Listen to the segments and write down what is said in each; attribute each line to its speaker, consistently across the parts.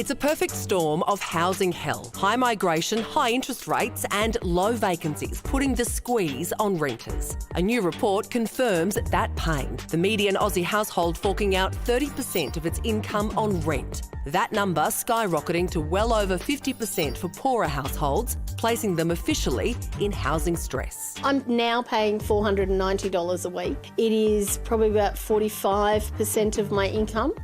Speaker 1: It's a perfect storm of housing hell. High migration, high interest rates and low vacancies, putting the squeeze on renters. A new report confirms that pain. The median Aussie household forking out 30% of its income on rent. That number skyrocketing to well over 50% for poorer households, placing them officially in housing stress.
Speaker 2: I'm now paying $490 a week. It is probably about 45% of my income.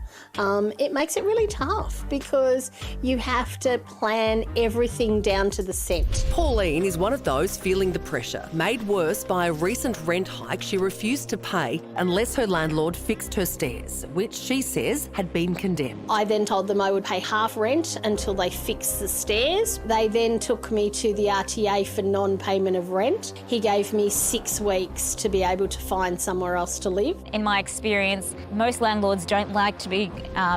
Speaker 2: It makes it really tough because you have to plan everything down to the cent.
Speaker 1: Pauline is one of those feeling the pressure, made worse by a recent rent hike she refused to pay unless her landlord fixed her stairs, which she says had been condemned.
Speaker 2: I then told them I would pay half rent until they fixed the stairs. They then took me to the RTA for non-payment of rent. He gave me 6 weeks to be able to find somewhere else to live.
Speaker 3: In my experience, most landlords don't like to be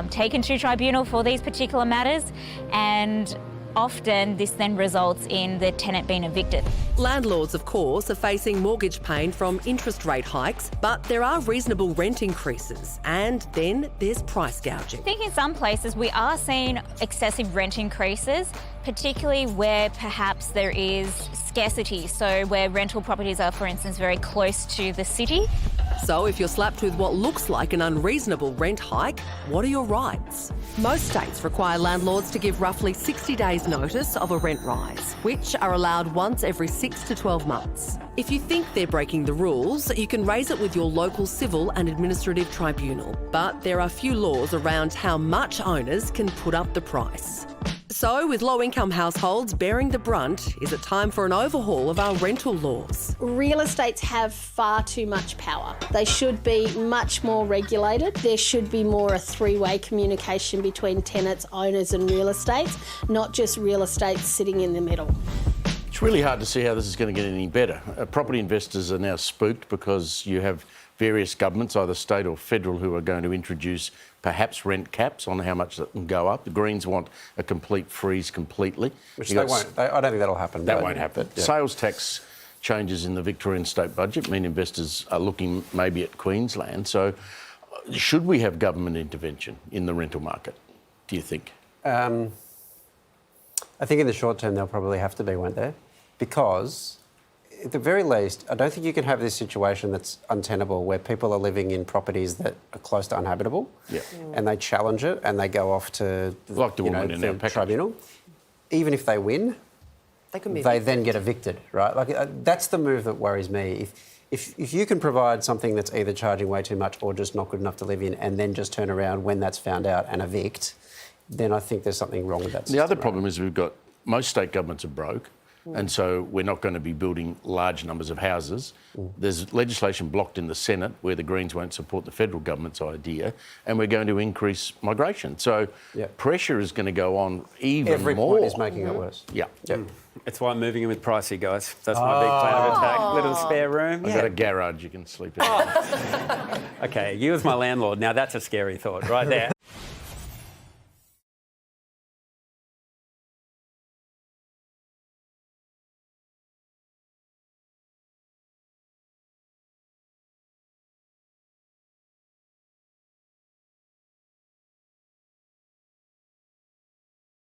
Speaker 3: taken to tribunal for these particular matters, and often this then results in the tenant being evicted.
Speaker 1: Landlords, of course, are facing mortgage pain from interest rate hikes, but there are reasonable rent increases, and then there's price gouging.
Speaker 3: I think in some places we are seeing excessive rent increases, particularly where perhaps there is scarcity, so where rental properties are, for instance, very close to the city.
Speaker 1: So if you're slapped with what looks like an unreasonable rent hike, what are your rights? Most states require landlords to give roughly 60 days notice of a rent rise, which are allowed once every 6 to 12 months. If you think they're breaking the rules, you can raise it with your local civil and administrative tribunal. But there are few laws around how much owners can put up the price. So, with low-income households bearing the brunt, is it time for an overhaul of our rental laws?
Speaker 2: Real estates have far too much power. They should be much more regulated. There should be more a three-way communication between tenants, owners and real estates, not just real estates sitting in the middle.
Speaker 4: It's really hard to see how this is going to get any better. Property investors are now spooked because you have various governments, either state or federal, who are going to introduce perhaps rent caps on how much that can go up. The Greens want a complete freeze completely.
Speaker 5: Which they won't. I don't think that'll happen.
Speaker 4: That won't happen. Yeah. Sales tax changes in the Victorian state budget mean investors are looking maybe at Queensland. So should we have government intervention in the rental market, do you think?
Speaker 5: I think in the short term there'll probably have to be, won't there? Because at the very least, I don't think you can have this situation that's untenable where people are living in properties that are close to uninhabitable, and they challenge it and they go off to the tribunal. Even if they win, they then get evicted, right? Like that's the move that worries me. If you can provide something that's either charging way too much or just not good enough to live in, and then just turn around when that's found out and evict, then I think there's something wrong with that system.
Speaker 4: The other problem is we've got most state governments are broke. And so we're not going to be building large numbers of houses. There's legislation blocked in the Senate where the Greens won't support the federal government's idea, and we're going to increase migration. So pressure is going to go on even more.
Speaker 5: Every point is making it worse.
Speaker 4: Yeah.
Speaker 6: That's why I'm moving in with pricey, guys. That's my big plan of attack. Little spare room.
Speaker 4: I've got a garage you can sleep in.
Speaker 6: Okay, you as my landlord. Now that's a scary thought right there.